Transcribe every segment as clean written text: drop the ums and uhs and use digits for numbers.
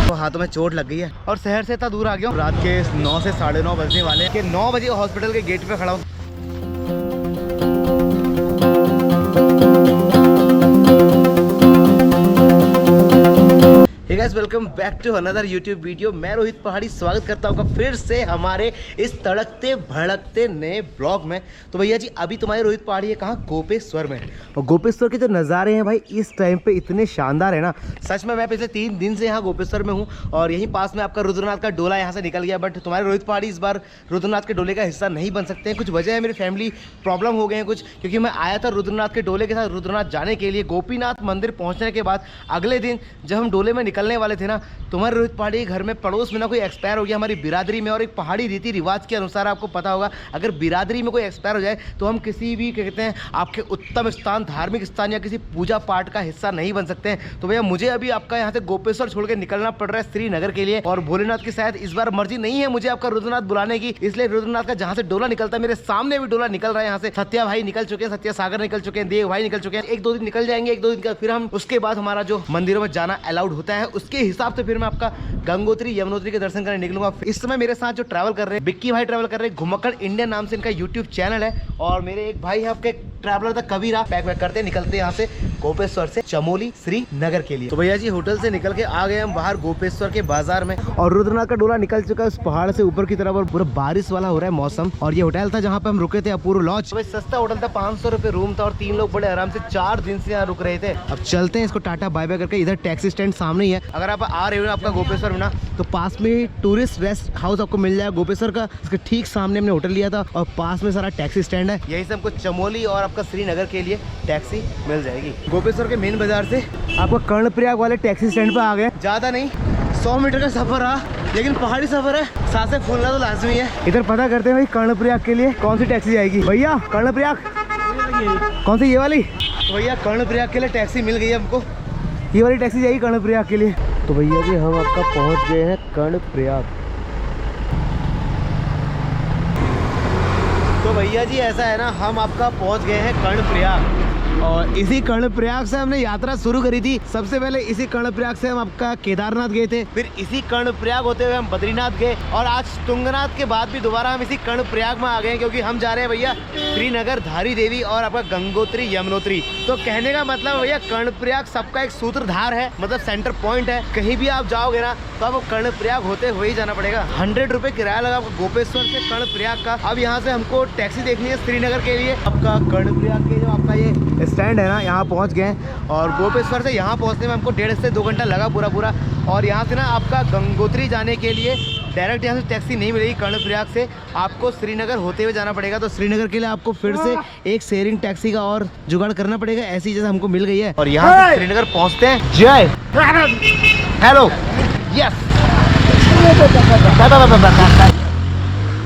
तो हाथों में चोट लग गई है और शहर से इतना दूर आ गया हूँ। रात के 9 से 9:30 बजने वाले हैं कि 9 बजे हॉस्पिटल के गेट पे खड़ा हूँ। Hey guys, welcome back to another YouTube video. मैं रोहित पहाड़ी स्वागत करता हूँ फिर से हमारे इस तड़कते भड़कते नए ब्लॉग में। तो भैया जी, अभी तुम्हारे रोहित पहाड़ी है कहाँ? गोपेश्वर में। और गोपेश्वर के जो नज़ारे हैं भाई इस टाइम पे इतने शानदार है ना, सच में। मैं पिछले 3 दिन से यहाँ गोपेश्वर में हूँ और यहीं पास में आपका रुद्रनाथ का डोला यहाँ से निकल गया। बट तुम्हारे रोहित पहाड़ी इस बार रुद्रनाथ के डोले का हिस्सा नहीं बन सकते हैं। कुछ वजह है, मेरी फैमिली प्रॉब्लम हो गए हैं कुछ, क्योंकि मैं आया था रुद्रनाथ के डोले के साथ रुद्रनाथ जाने के लिए। गोपीनाथ मंदिर पहुँचने के बाद अगले दिन जब हम डोले में निकलने वाले थे ना, तुम्हारे रोहित पहाड़ी के घर में पड़ोस में ना कोई एक्सपायर हो गया हमारी बिरादरी में। और एक पहाड़ी रीति रिवाज के अनुसार आपको पता होगा, अगर बिरादरी में कोई एक्सपायर हो जाए तो हम किसी भी कहते हैं आपके उत्तम स्थान, धार्मिक स्थान या किसी पूजा पाठ का हिस्सा नहीं बन सकते हैं। तो भैया मुझे अभी आपका यहाँ से गोपेश्वर छोड़ के निकलना पड़ रहा है श्रीनगर के लिए। और भोलेनाथ की शायद इस बार मर्जी नहीं है मुझे आपका रुद्रनाथ बुलाने की, इसलिए रुद्रनाथ का जहाँ से डोला निकलता है, मेरे सामने भी डोला निकल रहा है। यहाँ से सत्या भाई निकल चुके हैं, सत्या सागर निकल चुके हैं, देव भाई निकल चुके हैं। 1-2 दिन निकल जाएंगे, 1-2 दिन का फिर हम उसके बाद हमारा जो मंदिरों में जाना अलाउड होता है उसके हिसाब से फिर मैं आपका गंगोत्री यमुनोत्री के दर्शन करने निकलूंगा। इस समय मेरे साथ जो ट्रैवल कर रहे हैं बिक्की भाई ट्रैवल कर रहे हैं, घुमक्कड़ इंडियन नाम से इनका यूट्यूब चैनल है। और मेरे एक भाई है आपके ट्रैवलर था कबीरा। पैक वैक करते निकलते यहाँ से गोपेश्वर से चमोली श्रीनगर के लिए। तो भैया जी होटल से निकल के आ गए हम बाहर गोपेश्वर के बाजार में और रुद्रनाथ का डोला निकल चुका है उस पहाड़ से ऊपर की तरफ और पूरा बारिश वाला हो रहा है मौसम। और ये होटल था जहाँ पे हम रुके थे, अपूर्व लॉज। तो सस्ता होटल था, 500 रुपए रूम था और 3 लोग बड़े आराम से 4 दिन से यहाँ रुक रहे थे। अब चलते हैं इसको टाटा बाय बाय करके। इधर टैक्सी स्टैंड सामने ही है। अगर आप आ रहे हो आपका गोपेश्वर में ना, तो पास में टूरिस्ट रेस्ट हाउस आपको मिल जाएगा गोपेश्वर का। इसके ठीक सामने हमने होटल लिया था और पास में सारा टैक्सी स्टैंड है। यही से हमको चमोली और आपका श्रीनगर के लिए टैक्सी मिल जाएगी। गोपेश्वर के मेन बाजार से आपको कर्णप्रयाग वाले टैक्सी स्टैंड पे आ गए। ज्यादा नहीं, 100 मीटर का सफर रहा, लेकिन पहाड़ी सफर है, सांसें फूलना तो लाजमी है। इधर पता करते हैं भाई कर्णप्रयाग के लिए कौन सी टैक्सी आएगी। भैया कर्णप्रयाग कौन सी? ये वाली। तो भैया कर्णप्रयाग के लिए टैक्सी मिल गई है हमको, ये वाली टैक्सी जाएगी कर्णप्रयाग के लिए। तो भैया जी हम आपका पहुंच गए हैं कर्णप्रयाग। तो भैया जी ऐसा है ना, हम आपका पहुंच गए हैं कर्णप्रयाग और इसी कर्णप्रयाग से हमने यात्रा शुरू करी थी। सबसे पहले इसी कर्णप्रयाग से हम आपका केदारनाथ गए थे, फिर इसी कर्णप्रयाग होते हुए हम बद्रीनाथ गए और आज तुंगनाथ के बाद भी दोबारा हम इसी कर्णप्रयाग में आ गए, क्योंकि हम जा रहे हैं भैया श्रीनगर, धारी देवी और आपका गंगोत्री यमुनोत्री। तो कहने का मतलब भैया कर्णप्रयाग सबका एक सूत्रधार है, मतलब सेंटर पॉइंट है। कहीं भी आप जाओगे ना तो आपको कर्णप्रयाग होते हुए ही जाना पड़ेगा। 100 रुपये किराया लगा आपको गोपेश्वर से कर्णप्रयाग का। अब यहाँ से हमको टैक्सी देखनी है श्रीनगर के लिए। आपका कर्णप्रयाग के जो आपका ये स्टैंड है ना, यहाँ पहुँच गए और गोपेश्वर से यहाँ पहुँचने में हमको 1.5 से 2 घंटा लगा पूरा। और यहाँ से ना आपका गंगोत्री जाने के लिए डायरेक्ट यहाँ से टैक्सी नहीं मिलेगी कर्णप्रयाग से, आपको श्रीनगर होते हुए जाना पड़ेगा। तो श्रीनगर के लिए आपको फिर से एक शेयरिंग टैक्सी का और जुगाड़ करना पड़ेगा, ऐसी जैसे हमको मिल गई है। और यहाँ से श्रीनगर पहुँचते हैं। जय हेलो यस।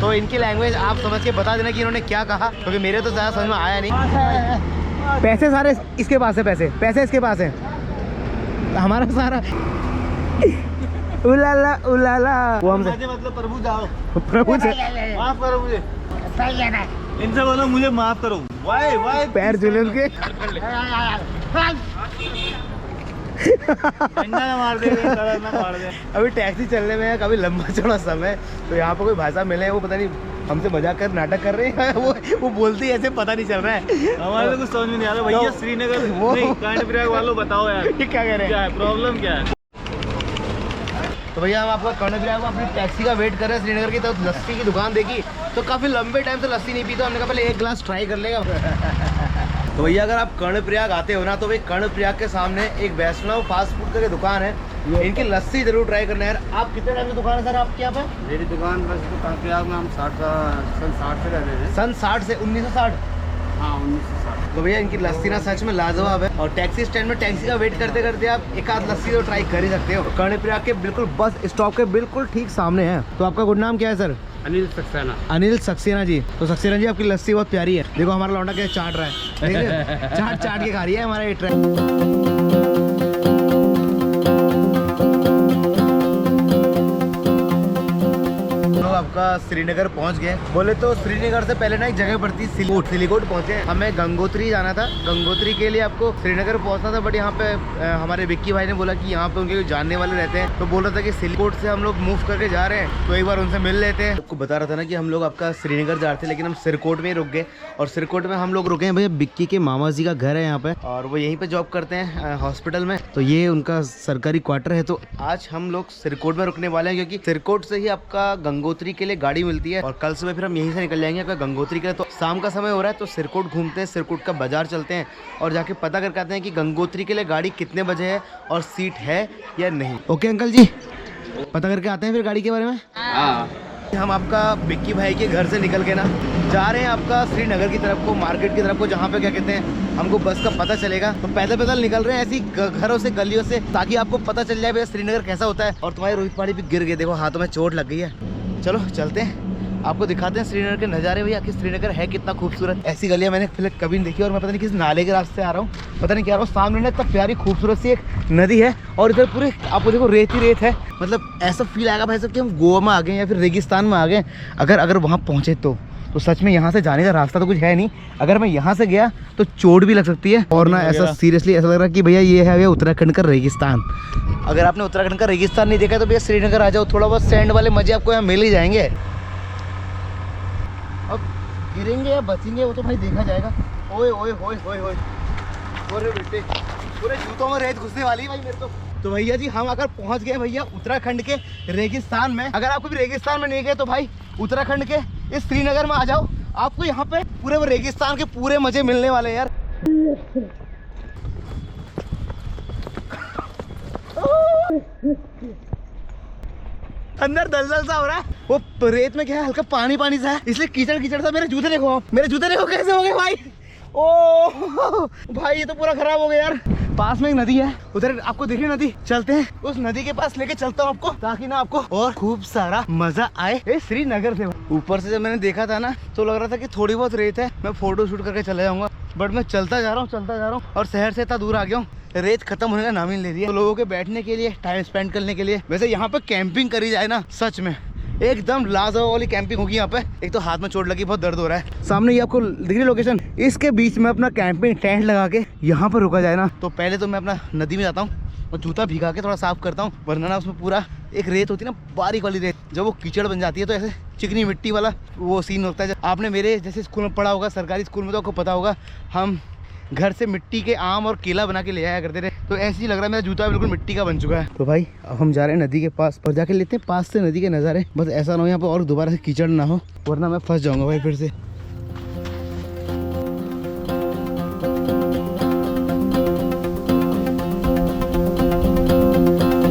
तो इनकी लैंग्वेज आप समझ के बता देना कि इन्होंने क्या कहा, क्योंकि मेरे तो ज़्यादा समझ में आया नहीं। पैसे सारे इसके पास है, पैसे इसके पास है, हमारा सारा उलाला उलाला। वो हमसे मतलब प्रभु जाओ, प्रभु से माफ करो मुझे, इनसे बोलो मुझे माफ करो। वाई पैर जुलूम के मार दे, मार दे। अभी टैक्सी चलने में है, कभी लंबा चौड़ा समय। तो यहाँ पर कोई भाषा मिले, वो पता नहीं हमसे मजाक कर नाटक कर रहे हैं। वो बोलती है ऐसे, पता नहीं चल रहा है हमारे तो कुछ समझ में नहीं आ रहा भैया। श्रीनगर कर्णप्रयाग वालों बताओ यार ये क्या कह रहे हैं, क्या है प्रॉब्लम, क्या है? तो भैया हम आपका कर्णप्रयाग में अपनी टैक्सी का वेट कर रहे हैं श्रीनगर की। तो लस्सी की दुकान देखी तो काफ़ी लंबे टाइम से लस्सी नहीं पी, तो हमने कहा पहले 1 गिलास ट्राई कर लेगा। तो भैया अगर आप कर्णप्रयाग आते हो ना, तो भाई कर्णप्रयाग के सामने एक वैष्णव फास्ट फूड की दुकान है, इनकी लस्सी जरूर ट्राई करना है यार। आप कितने टाइम से दुकान है सर आपके यहाँ पे? मेरी दुकान बस तो कर्णप्रयाग में हम सन 60 से रह रहे हैं। सन 60 से 1960? हाँ 1960। तो भैया इनकी लस्सी ना सच में लाजवाब है। और टैक्सी स्टैंड में टैक्सी का वेट करते करते आप एक आध लस्सी तो ट्राई कर ही सकते हो। कर्णप्रयाग के बिल्कुल बस स्टॉप के बिल्कुल ठीक सामने है। तो आपका गुड नाम क्या है सर? अनिल सक्सेना। अनिल सक्सेना जी। तो सक्सेना जी आपकी लस्सी बहुत प्यारी है। देखो हमारा लौंडा क्या चाट रहा है, देखिए चाट के खा रही है हमारा ये ट्रैक। आपका श्रीनगर पहुंच गए। बोले तो श्रीनगर से पहले ना एक जगह पड़ती है सिलीकोट पहुंचे। हमें गंगोत्री जाना था। गंगोत्री के लिए आपको श्रीनगर पहुंचना था, बट यहाँ पे हमारे विक्की भाई ने बोला कि यहाँ पे उनके जानने वाले रहते हैं, तो बोल रहा था कि सिलीकोट से हम लोग मूव करके जा रहे हैं, तो एक बार उनसे मिल लेते हैं। आपको बता रहा था ना कि हम लोग आपका श्रीनगर जा रहे थे, लेकिन हम सिरकोट में ही रुक गए। और सिरकोट में हम लोग रुके हैं भैया, विक्की के मामा जी का घर है यहाँ पे, और वो यहीं पे जॉब करते हैं हॉस्पिटल में, तो ये उनका सरकारी क्वार्टर है। तो आज हम लोग सिरकोट में रुकने वाले हैं, क्योंकि सिरकोट से ही आपका गंगोत्री के लिए गाड़ी मिलती है, और कल सुबह फिर हम यहीं से निकल जाएंगे आपका गंगोत्री के लिए। तो शाम का समय हो रहा है, तो सिरकोट घूमते हैं, सिरकोट का बाजार चलते हैं और जाके पता करके आते हैं कि गंगोत्री के लिए गाड़ी कितने बजे है और सीट है या नहीं। ओके अंकल जी, पता करके आते हैं फिर गाड़ी के बारे में। हम आपका विक्की भाई के घर से निकल के ना जा रहे हैं आपका श्रीनगर की तरफ को, मार्केट की तरफ को, जहाँ पे क्या कहते हैं हमको बस का पता चलेगा। तो पैदल पैदल निकल रहे हैं ऐसी घरों से गलियों से, ताकि आपको पता चल जाए भैया श्रीनगर कैसा होता है। और तुम्हारे रोहित पहाड़ी भी गिर गए, देखो हाथों में चोट लग गई है। चलो चलते हैं, आपको दिखाते हैं श्रीनगर के नज़ारे भैया कि श्रीनगर है कितना खूबसूरत। ऐसी गलियाँ मैंने फिलहाल कभी नहीं देखी। और मैं पता नहीं किस नाले के रास्ते आ रहा हूँ, पता नहीं क्या आ रहा हूँ। सामने ना इतना प्यारी खूबसूरत सी एक नदी है, और इधर पूरे आपको देखो रेत ही रेत है। मतलब ऐसा फील आएगा भाई साहब कि हम गोवा में आ गए या फिर रेगिस्तान में आ गए, अगर वहाँ पहुँचे तो सच में यहाँ से जाने का रास्ता तो कुछ है नहीं। अगर मैं यहाँ से गया तो चोट भी लग सकती है। और ना ऐसा सीरियसली ऐसा लग रहा है कि भैया ये है भैया उत्तराखंड का रेगिस्तान। अगर आपने उत्तराखंड का रेगिस्तान नहीं देखा तो भैया श्रीनगर आ जाओ, थोड़ा बहुत सैंड वाले मजे आपको यहाँ मिल ही जाएंगे। अब गिरेंगे या बचेंगे वो तो भाई देखा जाएगा। ओए ओए ओए ओए ओए, अरे बेटे पूरे जूतों में रेत घुसने वाली है भाई मेरे तो भैया जी हम अगर पहुंच गए भैया उत्तराखंड के रेगिस्तान में। अगर आप कभी रेगिस्तान में नहीं गए तो भाई उत्तराखंड के इस श्रीनगर में आ जाओ, आपको यहाँ पे पूरे रेगिस्तान के पूरे मजे मिलने वाले हैं यार। अंदर दलदल सा हो रहा है, वो रेत में क्या है हल्का पानी पानी सा है, इसलिए कीचड़ कीचड़ सा। मेरे जूते देखो, मेरे जूते देखो कैसे हो गए भाई। ओ भाई ये तो पूरा खराब हो गया यार। पास में एक नदी है, उधर आपको दिख रही नदी, चलते हैं उस नदी के पास, लेके चलता हूँ आपको, ताकि ना आपको और खूब सारा मजा आए श्रीनगर से। ऊपर से जब मैंने देखा था ना तो लग रहा था कि थोड़ी बहुत रेत है, मैं फोटो शूट करके चले जाऊंगा, बट मैं चलता जा रहा हूँ और शहर से इतना दूर आ गया हूँ, रेत खत्म होने का नाम ही नहीं ले रही है। तो लोगों के बैठने के लिए, टाइम स्पेंड करने के लिए, वैसे यहाँ पे कैंपिंग करी जाए ना सच में एकदम लाजवाब वाली कैंपिंग होगी यहाँ पे। एक तो हाथ में चोट लगी, बहुत दर्द हो रहा है। सामने ये आपको दिख रही लोकेशन, इसके बीच में अपना कैंपिंग टेंट लगा के यहाँ पर रुका जाए ना, तो पहले तो मैं अपना नदी में जाता हूँ और जूता भिगा के थोड़ा साफ करता हूँ, वरना ना उसमें पूरा एक रेत होती है ना, बारीक वाली रेत, जब वो कीचड़ बन जाती है तो ऐसे चिकनी मिट्टी वाला वो सीन होता है। आपने मेरे जैसे स्कूल में पढ़ा होगा, सरकारी स्कूल में, तो आपको पता होगा हम घर से मिट्टी के आम और केला बना के ले आया करते थे, तो ऐसे ही लग रहा है मेरा जूता बिल्कुल मिट्टी का बन चुका है। तो भाई अब हम जा रहे हैं नदी के पास और जाके लेते हैं पास से नदी के नज़ारे। बस ऐसा ना हो यहाँ पर और दोबारा से कीचड़ ना हो, वरना मैं फंस जाऊंगा भाई फिर से।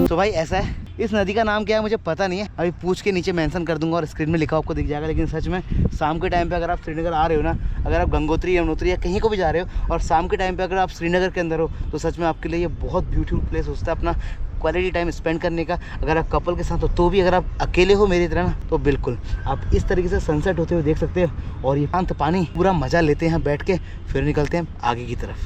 तो भाई ऐसा है, इस नदी का नाम क्या है मुझे पता नहीं है, अभी पूछ के नीचे मेंशन कर दूंगा और स्क्रीन में लिखा आपको दिख जाएगा। लेकिन सच में शाम के टाइम पे अगर आप श्रीनगर आ रहे हो ना, अगर आप गंगोत्री यमुनोत्री या कहीं को भी जा रहे हो और शाम के टाइम पे अगर आप श्रीनगर के अंदर हो, तो सच में आपके लिए ये बहुत ब्यूटीफुल प्लेस होता है अपना क्वालिटी टाइम स्पेंड करने का। अगर आप कपल के साथ हो तो भी, अगर आप अकेले हो मेरी तरह ना, तो बिल्कुल आप इस तरीके से सनसेट होते हुए देख सकते हो और ये शांत पानी पूरा मज़ा लेते हैं बैठ के, फिर निकलते हैं आगे की तरफ।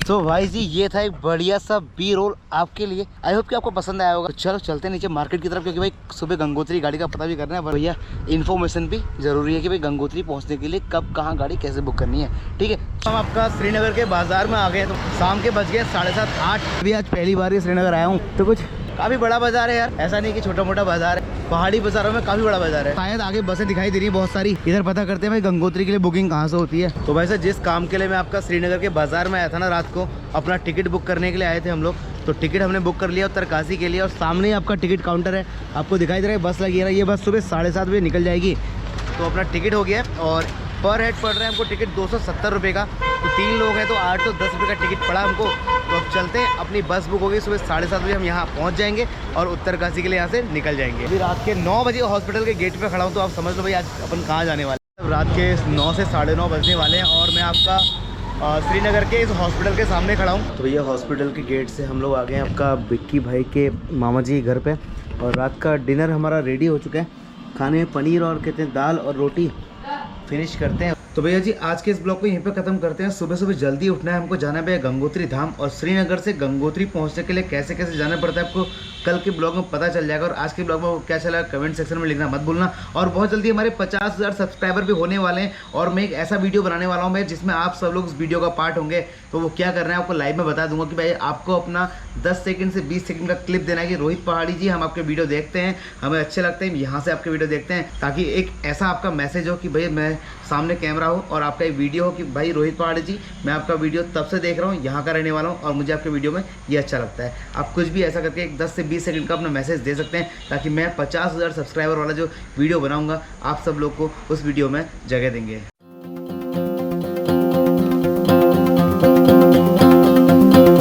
तो भाई जी ये था एक बढ़िया सा बी रोल आपके लिए, आई होप कि आपको पसंद आया होगा। तो चलो चलते हैं नीचे मार्केट की तरफ, क्योंकि भाई सुबह गंगोत्री गाड़ी का पता भी करना है भैया, इन्फॉर्मेशन भी जरूरी है कि भाई गंगोत्री पहुंचने के लिए कब कहाँ गाड़ी कैसे बुक करनी है। ठीक है, हम आपका श्रीनगर के बाजार में आ गए, तो शाम के बज गए 7:30 8। अभी आज पहली बार ही श्रीनगर आया हूँ, तो कुछ काफ़ी बड़ा बाजार है यार, ऐसा नहीं कि छोटा मोटा बाजार है, पहाड़ी बाजारों में काफ़ी बड़ा बाजार है। शायद आगे बसें दिखाई दे रही है बहुत सारी। इधर पता करते हैं भाई गंगोत्री के लिए बुकिंग कहाँ से होती है। तो भाई साहब जिस काम के लिए मैं आपका श्रीनगर के बाजार में आया था ना रात को, अपना टिकट बुक करने के लिए आए थे हम लोग, तो टिकट हमने बुक कर लिया उत्तरकाशी के लिए, और सामने ही आपका टिकट काउंटर है, आपको दिखाई दे रहा है बस लगी है ना, ये बस सुबह 7:30 बजे निकल जाएगी। तो अपना टिकट हो गया और पर हेड पड़ रहा है हमको टिकट 270 रुपये का, तो 3 लोग हैं तो 810 रुपये का टिकट पड़ा हमको। तो अब चलते हैं, अपनी बस बुक हो गई, सुबह 7:30 बजे हम यहाँ पहुँच जाएंगे और उत्तरकाशी के लिए यहाँ से निकल जाएंगे। अभी रात के 9 बजे हॉस्पिटल के गेट पे खड़ा हूँ, तो आप समझ लो भाई आज अपन कहाँ जाने वाले हैं। रात के 9 से 9:30 बजने वाले हैं और मैं आपका श्रीनगर के इस हॉस्पिटल के सामने खड़ा हूँ। तो भैया हॉस्पिटल के गेट से हम लोग आ गए हैं आपका विक्की भाई के मामा जी के घर पे, और रात का डिनर हमारा रेडी हो चुका है। खाने में पनीर और कहते हैं दाल और रोटी फिनिश करते हैं। तो भैया जी आज के इस ब्लॉग को यहीं पे ख़त्म करते हैं। सुबह सुबह जल्दी उठना है, हमको जाना है भैया गंगोत्री धाम, और श्रीनगर से गंगोत्री पहुंचने के लिए कैसे कैसे जाना पड़ता है आपको कल के ब्लॉग में पता चल जाएगा। और आज के ब्लॉग में क्या चला कमेंट सेक्शन में लिखना मत भूलना। और बहुत जल्दी हमारे 50,000 सब्सक्राइबर भी होने वाले हैं, और मैं एक ऐसा वीडियो बनाने वाला हूँ मैं जिसमें आप सब लोग उस वीडियो का पार्ट होंगे। तो वो क्या करना है आपको लाइव में बता दूंगा कि भाई आपको अपना 10 सेकंड से 20 सेकंड का क्लिप देना है कि रोहित पहाड़ी जी हम आपके वीडियो देखते हैं, हमें अच्छे लगते हैं, यहाँ से आपके वीडियो देखते हैं, ताकि एक ऐसा आपका मैसेज हो कि भाई मैं सामने कैमरा हो और आपका एक वीडियो हो कि भाई रोहित पहाड़ी जी मैं आपका वीडियो तब से देख रहा हूँ, यहाँ का रहने वाला हूँ और मुझे आपके वीडियो में ये अच्छा लगता है। आप कुछ भी ऐसा करके एक 10 से 20 सेकंड का अपना मैसेज दे सकते हैं, ताकि मैं 50,000 सब्सक्राइबर वाला जो वीडियो बनाऊँगा आप सब लोग को उस वीडियो में जगह देंगे।